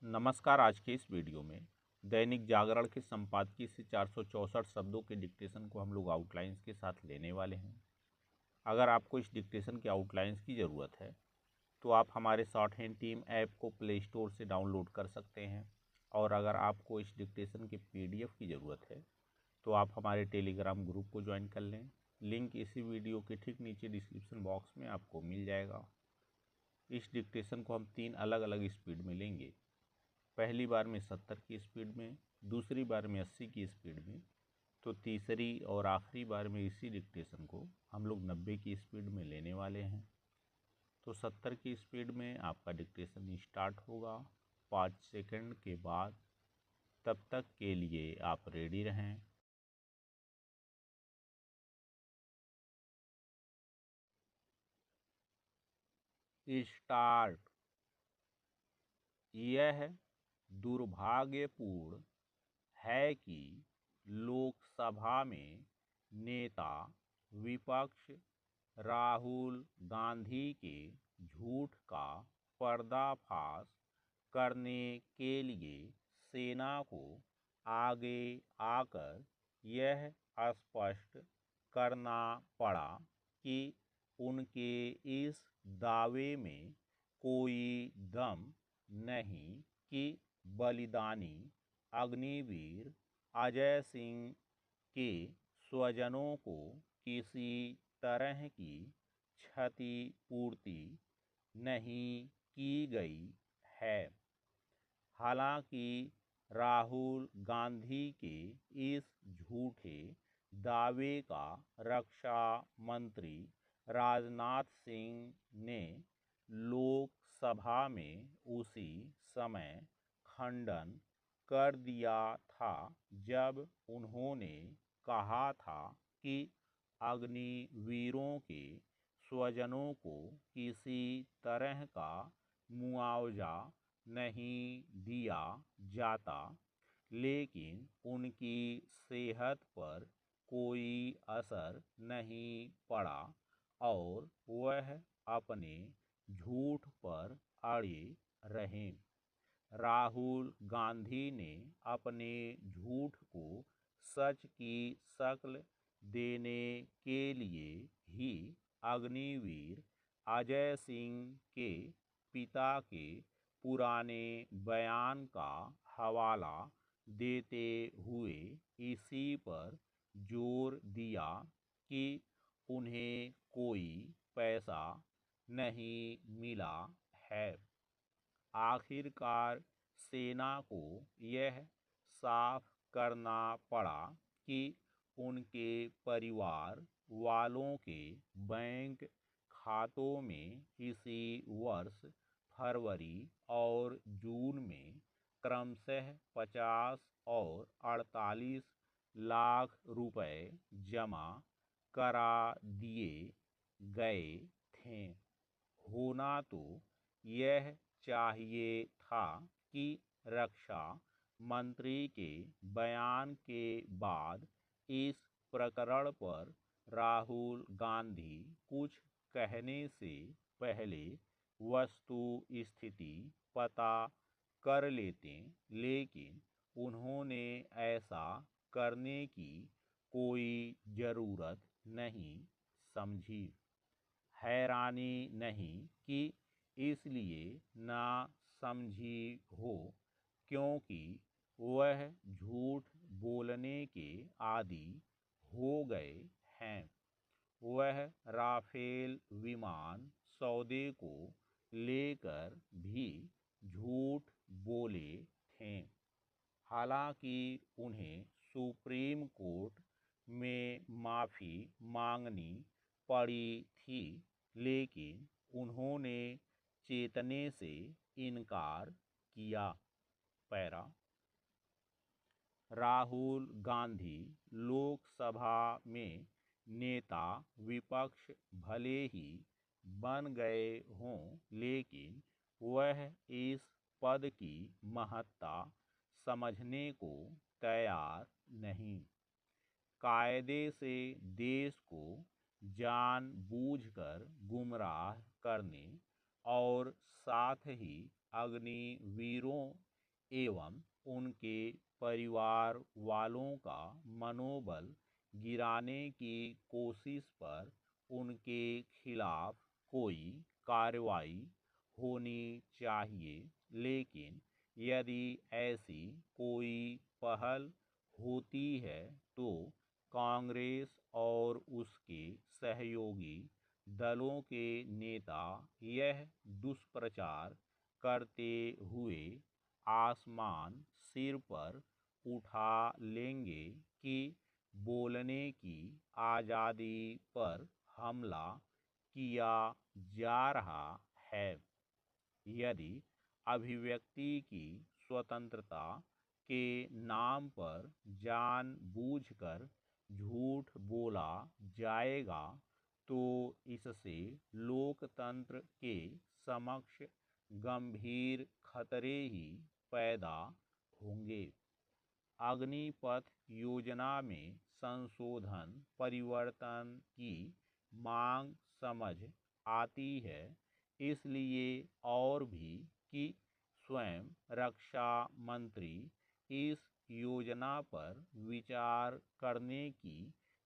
नमस्कार। आज के इस वीडियो में दैनिक जागरण के संपादकीय से 464 शब्दों के डिक्टेशन को हम लोग आउटलाइंस के साथ लेने वाले हैं। अगर आपको इस डिक्टेशन के आउटलाइंस की ज़रूरत है तो आप हमारे शॉर्ट हैंड टीम ऐप को प्ले स्टोर से डाउनलोड कर सकते हैं, और अगर आपको इस डिक्टेशन के PDF की ज़रूरत है तो आप हमारे टेलीग्राम ग्रुप को ज्वाइन कर लें। लिंक इसी वीडियो के ठीक नीचे डिस्क्रिप्शन बॉक्स में आपको मिल जाएगा। इस डिक्टेशन को हम 3 अलग अलग स्पीड में लेंगे। पहली बार में 70 की स्पीड में, दूसरी बार में 80 की स्पीड में, तो तीसरी और आखिरी बार में इसी डिक्टेशन को हम लोग 90 की स्पीड में लेने वाले हैं। तो 70 की स्पीड में आपका डिक्टेशन स्टार्ट होगा 5 सेकंड के बाद। तब तक के लिए आप रेडी रहें। स्टार्ट। यह दुर्भाग्यपूर्ण है कि लोकसभा में नेता विपक्ष राहुल गांधी के झूठ का पर्दाफाश करने के लिए सेना को आगे आकर यह स्पष्ट करना पड़ा कि उनके इस दावे में कोई दम नहीं कि बलिदानी अग्निवीर अजय सिंह के स्वजनों को किसी तरह की क्षतिपूर्ति नहीं की गई है। हालांकि राहुल गांधी के इस झूठे दावे का रक्षा मंत्री राजनाथ सिंह ने लोकसभा में उसी समय खंडन कर दिया था जब उन्होंने कहा था कि अग्निवीरों के स्वजनों को किसी तरह का मुआवजा नहीं दिया जाता, लेकिन उनकी सेहत पर कोई असर नहीं पड़ा और वह अपने झूठ पर अड़े रहे। राहुल गांधी ने अपने झूठ को सच की शक्ल देने के लिए ही अग्निवीर अजय सिंह के पिता के पुराने बयान का हवाला देते हुए इसी पर जोर दिया कि उन्हें कोई पैसा नहीं मिला है। आखिरकार सेना को यह साफ करना पड़ा कि उनके परिवार वालों के बैंक खातों में इसी वर्ष फरवरी और जून में क्रमशः 50 और 48 लाख रुपए जमा करा दिए गए थे। होना तो यह चाहिए था कि रक्षा मंत्री के बयान के बाद इस प्रकरण पर राहुल गांधी कुछ कहने से पहले वस्तु स्थिति पता कर लेते, लेकिन उन्होंने ऐसा करने की कोई ज़रूरत नहीं समझी। हैरानी नहीं कि इसलिए ना समझी हो क्योंकि वह झूठ बोलने के आदी हो गए हैं। वह राफेल विमान सौदे को लेकर भी झूठ बोले थे। हालांकि उन्हें सुप्रीम कोर्ट में माफ़ी मांगनी पड़ी थी, लेकिन उन्होंने चेतने से इनकार किया। पैरा। राहुल गांधी लोकसभा में नेता विपक्ष भले ही बन गए हों, लेकिन वह इस पद की महत्ता समझने को तैयार नहीं। कायदे से देश को जानबूझकर गुमराह करने और साथ ही अग्निवीरों एवं उनके परिवार वालों का मनोबल गिराने की कोशिश पर उनके खिलाफ कोई कार्रवाई होनी चाहिए। लेकिन यदि ऐसी कोई पहल होती है तो कांग्रेस और उसके सहयोगी दलों के नेता यह दुष्प्रचार करते हुए आसमान सिर पर उठा लेंगे कि बोलने की आज़ादी पर हमला किया जा रहा है। यदि अभिव्यक्ति की स्वतंत्रता के नाम पर जानबूझकर झूठ बोला जाएगा तो इससे लोकतंत्र के समक्ष गंभीर खतरे ही पैदा होंगे। अग्निपथ योजना में संशोधन परिवर्तन की मांग समझ आती है, इसलिए और भी कि स्वयं रक्षा मंत्री इस योजना पर विचार करने की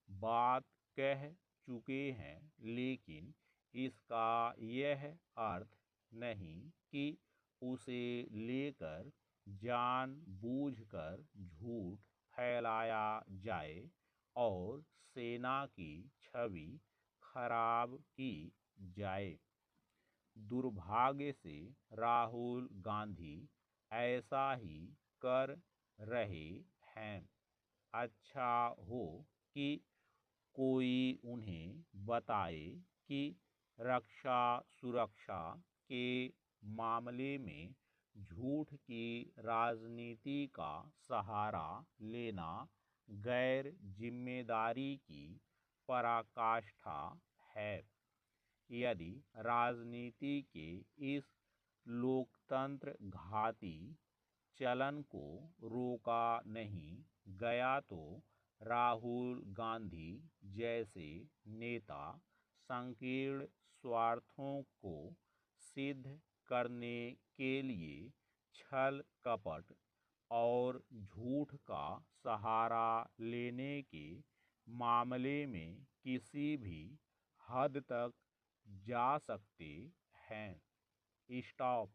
बात कह चुके हैं। लेकिन इसका यह अर्थ नहीं कि उसे लेकर जानबूझकर झूठ फैलाया जाए और सेना की छवि खराब की जाए। दुर्भाग्य से राहुल गांधी ऐसा ही कर रहे हैं। अच्छा हो कि कोई उन्हें बताए कि रक्षा सुरक्षा के मामले में झूठ की राजनीति का सहारा लेना गैर जिम्मेदारी की पराकाष्ठा है। यदि राजनीति के इस लोकतंत्र घाती चलन को रोका नहीं गया तो राहुल गांधी जैसे नेता संकीर्ण स्वार्थों को सिद्ध करने के लिए छल कपट और झूठ का सहारा लेने के मामले में किसी भी हद तक जा सकते हैं। स्टॉप।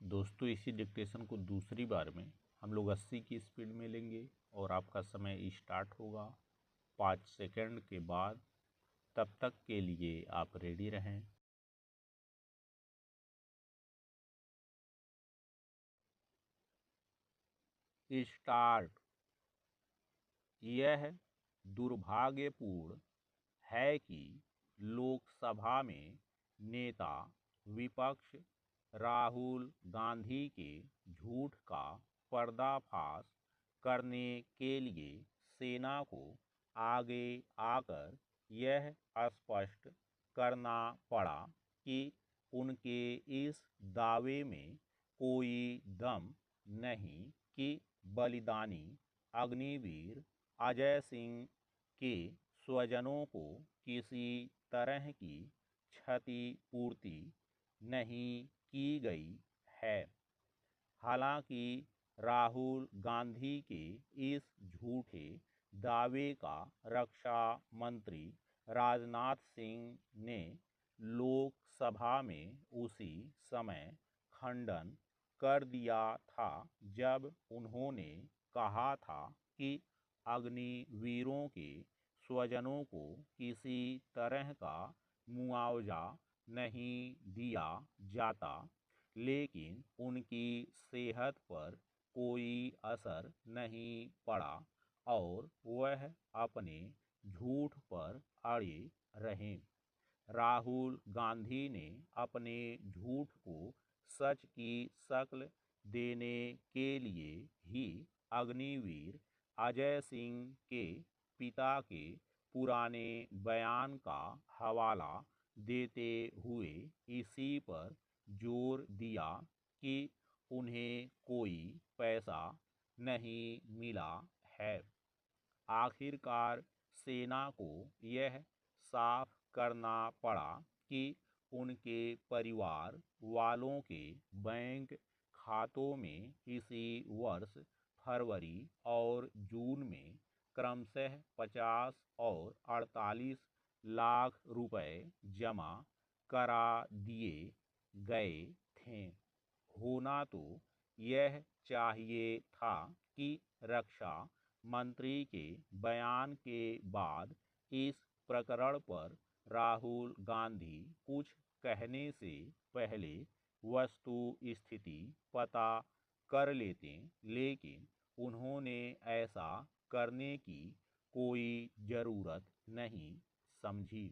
दोस्तों, इसी डिक्टेशन को दूसरी बार में हम लोग 80 की स्पीड में लेंगे और आपका समय स्टार्ट होगा 5 सेकंड के बाद। तब तक के लिए आप रेडी रहें। स्टार्ट। यह दुर्भाग्यपूर्ण है कि लोकसभा में नेता विपक्ष राहुल गांधी के झूठ का पर्दाफाश करने के लिए सेना को आगे आकर यह स्पष्ट करना पड़ा कि उनके इस दावे में कोई दम नहीं कि बलिदानी अग्निवीर अजय सिंह के स्वजनों को किसी तरह की क्षतिपूर्ति नहीं की गई है। हालांकि राहुल गांधी के इस झूठे दावे का रक्षा मंत्री राजनाथ सिंह ने लोकसभा में उसी समय खंडन कर दिया था जब उन्होंने कहा था कि अग्निवीरों के स्वजनों को किसी तरह का मुआवजा नहीं दिया जाता, लेकिन उनकी सेहत पर कोई असर नहीं पड़ा और वह अपने झूठ पर अड़े रहे। राहुल गांधी ने अपने झूठ को सच की शक्ल देने के लिए ही अग्निवीर अजय सिंह के पिता के पुराने बयान का हवाला देते हुए इसी पर जोर दिया कि उन्हें कोई पैसा नहीं मिला है। आखिरकार सेना को यह साफ करना पड़ा कि उनके परिवार वालों के बैंक खातों में इसी वर्ष फरवरी और जून में क्रमशः 50 और 48 लाख रुपए जमा करा दिए गए थे। होना तो यह चाहिए था कि रक्षा मंत्री के बयान के बाद इस प्रकरण पर राहुल गांधी कुछ कहने से पहले वस्तु स्थिति पता कर लेते, लेकिन उन्होंने ऐसा करने की कोई ज़रूरत नहीं समझी।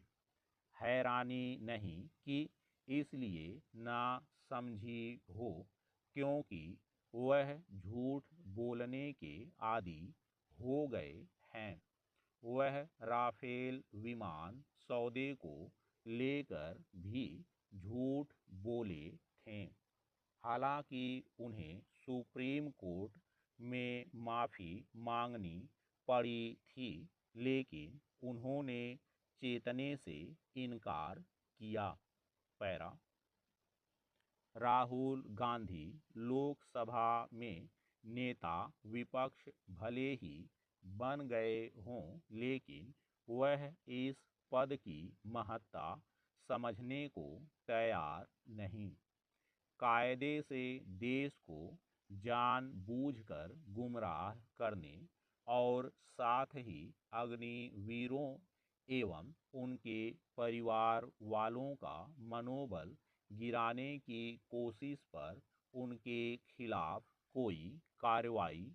हैरानी नहीं कि इसलिए ना समझी हो, क्योंकि वह झूठ बोलने के आदी हो गए हैं। वह राफेल विमान सौदे को लेकर भी झूठ बोले थे। हालांकि उन्हें सुप्रीम कोर्ट में माफ़ी मांगनी पड़ी थी, लेकिन उन्होंने चेतने से इनकार किया। पैरा राहुल गांधी लोकसभा में नेता विपक्ष भले ही बन गए हों, लेकिन वह इस पद की महत्ता समझने को तैयार नहीं। कायदे से देश को जानबूझकर गुमराह करने और साथ ही अग्निवीरों एवं उनके परिवार वालों का मनोबल गिराने की कोशिश पर उनके खिलाफ कोई कार्रवाई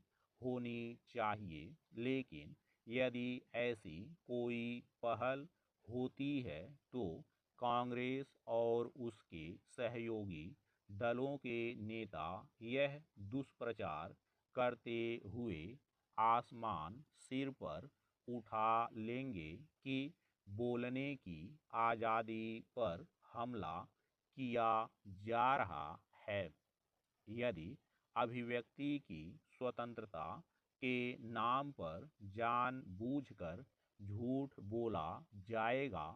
होनी चाहिए। लेकिन यदि ऐसी कोई पहल होती है तो कांग्रेस और उसके सहयोगी दलों के नेता यह दुष्प्रचार करते हुए आसमान सिर पर उठा लेंगे कि बोलने की आज़ादी पर हमला किया जा रहा है। यदि अभिव्यक्ति की स्वतंत्रता के नाम पर जानबूझकर झूठ बोला जाएगा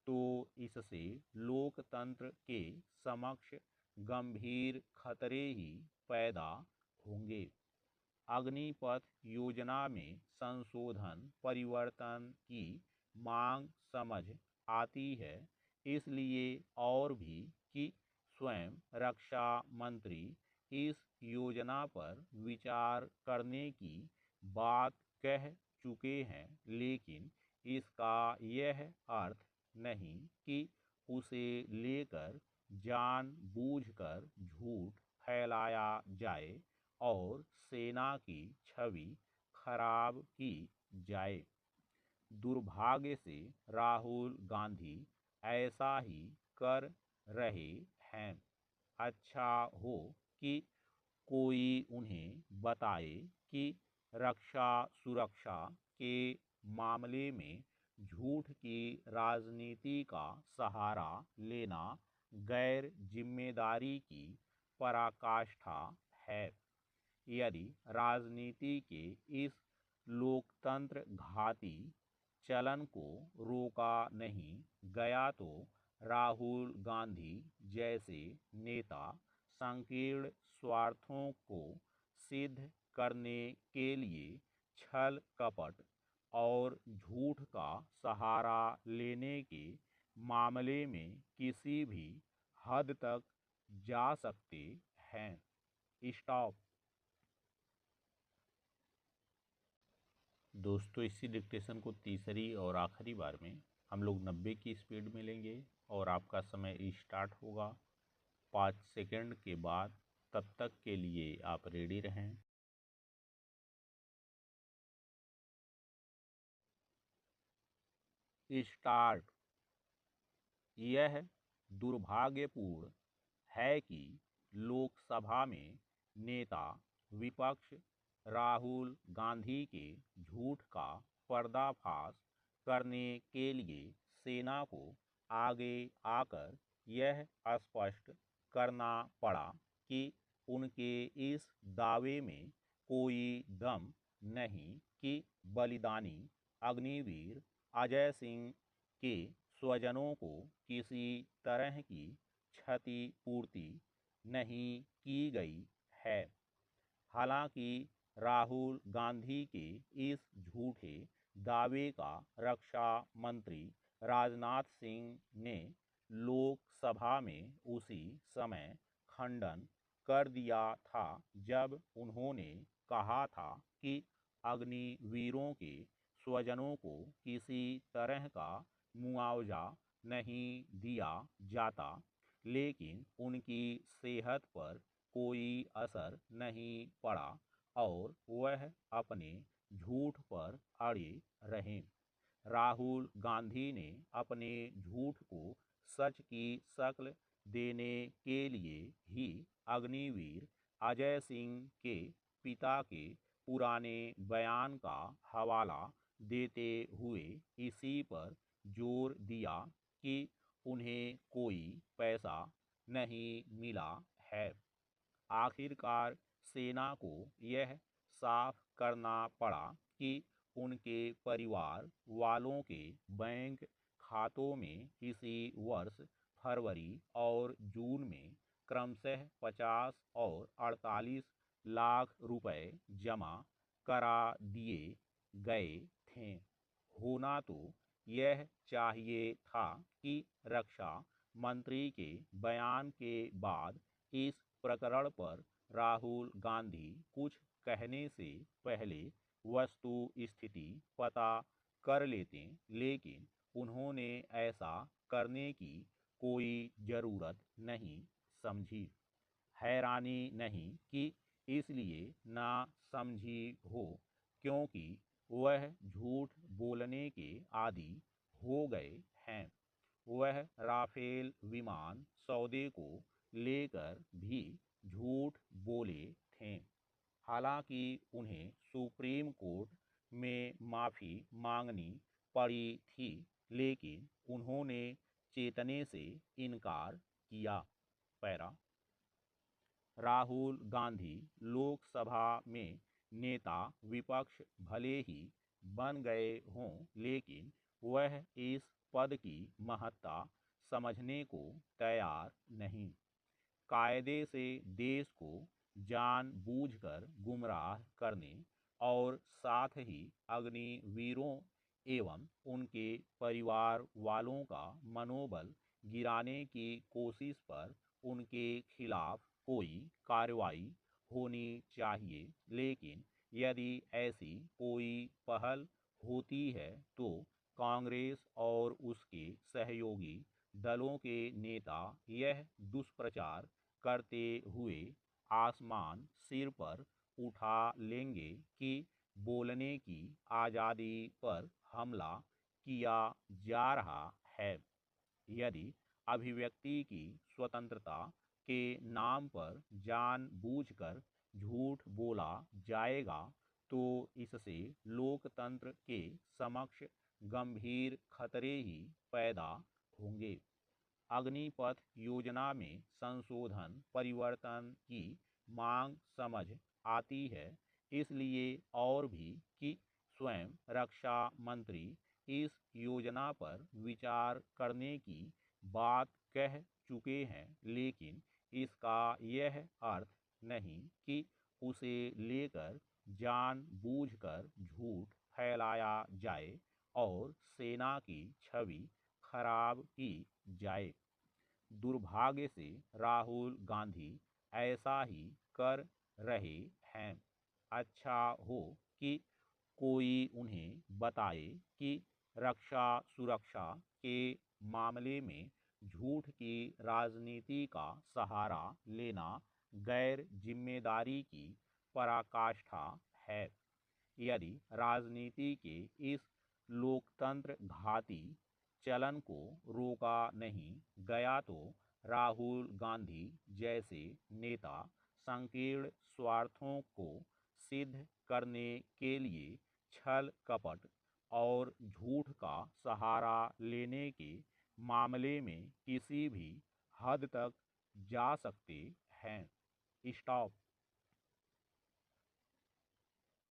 तो इससे लोकतंत्र के समक्ष गंभीर खतरे ही पैदा होंगे। अग्निपथ योजना में संशोधन परिवर्तन की मांग समझ आती है, इसलिए और भी कि स्वयं रक्षा मंत्री इस योजना पर विचार करने की बात कह चुके हैं, लेकिन इसका यह अर्थ नहीं कि उसे लेकर जानबूझकर झूठ फैलाया जाए और सेना की छवि खराब की जाए। दुर्भाग्य से राहुल गांधी ऐसा ही कर रहे हैं। अच्छा हो कि कोई उन्हें बताए कि रक्षा सुरक्षा के मामले में झूठ की राजनीति का सहारा लेना गैर जिम्मेदारी की पराकाष्ठा है। यदि राजनीति के इस लोकतंत्र घाती चलन को रोका नहीं गया तो राहुल गांधी जैसे नेता संकीर्ण स्वार्थों को सिद्ध करने के लिए छल कपट और झूठ का सहारा लेने के मामले में किसी भी हद तक जा सकते हैं। स्टॉप। दोस्तों, इसी डिक्टेशन को तीसरी और आखिरी बार में हम लोग 90 की स्पीड में लेंगे और आपका समय स्टार्ट होगा 5 सेकंड के बाद। तब तक के लिए आप रेडी रहें। स्टार्ट। यह दुर्भाग्यपूर्ण है कि लोकसभा में नेता विपक्ष राहुल गांधी के झूठ का पर्दाफाश करने के लिए सेना को आगे आकर यह स्पष्ट करना पड़ा कि उनके इस दावे में कोई दम नहीं कि बलिदानी अग्निवीर अजय सिंह के स्वजनों को किसी तरह की क्षतिपूर्ति नहीं की गई है। हालांकि राहुल गांधी के इस झूठे दावे का रक्षा मंत्री राजनाथ सिंह ने लोकसभा में उसी समय खंडन कर दिया था जब उन्होंने कहा था कि अग्निवीरों के स्वजनों को किसी तरह का मुआवजा नहीं दिया जाता, लेकिन उनकी सेहत पर कोई असर नहीं पड़ा और वह अपने झूठ पर अड़े रहे। राहुल गांधी ने अपने झूठ को सच की शक्ल देने के लिए ही अग्निवीर अजय सिंह के पिता के पुराने बयान का हवाला देते हुए इसी पर जोर दिया कि उन्हें कोई पैसा नहीं मिला है। आखिरकार सेना को यह साफ करना पड़ा कि उनके परिवार वालों के बैंक खातों में इसी वर्ष फरवरी और जून में क्रमशः 50 और 48 लाख रुपए जमा करा दिए गए थे। होना तो यह चाहिए था कि रक्षा मंत्री के बयान के बाद इस प्रकरण पर राहुल गांधी कुछ कहने से पहले वस्तु स्थिति पता कर लेते, लेकिन उन्होंने ऐसा करने की कोई ज़रूरत नहीं समझी। हैरानी नहीं कि इसलिए ना समझी हो, क्योंकि वह झूठ बोलने के आदी हो गए हैं। वह राफेल विमान सौदे को लेकर भी झूठ बोले थे। हालांकि उन्हें सुप्रीम कोर्ट में माफ़ी मांगनी पड़ी थी, लेकिन उन्होंने चेतने से इनकार किया। पैरा राहुल गांधी लोकसभा में नेता विपक्ष भले ही बन गए हों, लेकिन वह इस पद की महत्ता समझने को तैयार नहीं। कायदे से देश को जानबूझकर गुमराह करने और साथ ही अग्निवीरों एवं उनके परिवार वालों का मनोबल गिराने की कोशिश पर उनके खिलाफ कोई कार्रवाई होनी चाहिए, लेकिन यदि ऐसी कोई पहल होती है तो कांग्रेस और उसके सहयोगी दलों के नेता यह दुष्प्रचार करते हुए आसमान सिर पर उठा लेंगे कि बोलने की आज़ादी पर हमला किया जा रहा है। यदि अभिव्यक्ति की स्वतंत्रता के नाम पर जानबूझकर झूठ बोला जाएगा तो इससे लोकतंत्र के समक्ष गंभीर खतरे ही पैदा होंगे। अग्निपथ योजना में संशोधन परिवर्तन की मांग समझ आती है, इसलिए और भी कि स्वयं रक्षा मंत्री इस योजना पर विचार करने की बात कह चुके हैं, लेकिन इसका यह अर्थ नहीं कि उसे लेकर जानबूझकर झूठ फैलाया जाए और सेना की छवि खराब की जाए। दुर्भाग्य से राहुल गांधी ऐसा ही कर रहे हैं। अच्छा हो कि कोई उन्हें बताए कि रक्षा सुरक्षा के मामले में झूठ की राजनीति का सहारा लेना गैर जिम्मेदारी की पराकाष्ठा है। यदि राजनीति के इस लोकतंत्र घाती चलन को रोका नहीं गया तो राहुल गांधी जैसे नेता संकीर्ण स्वार्थों को सिद्ध करने के लिए छल कपट और झूठ का सहारा लेने के मामले में किसी भी हद तक जा सकते हैं। स्टॉप।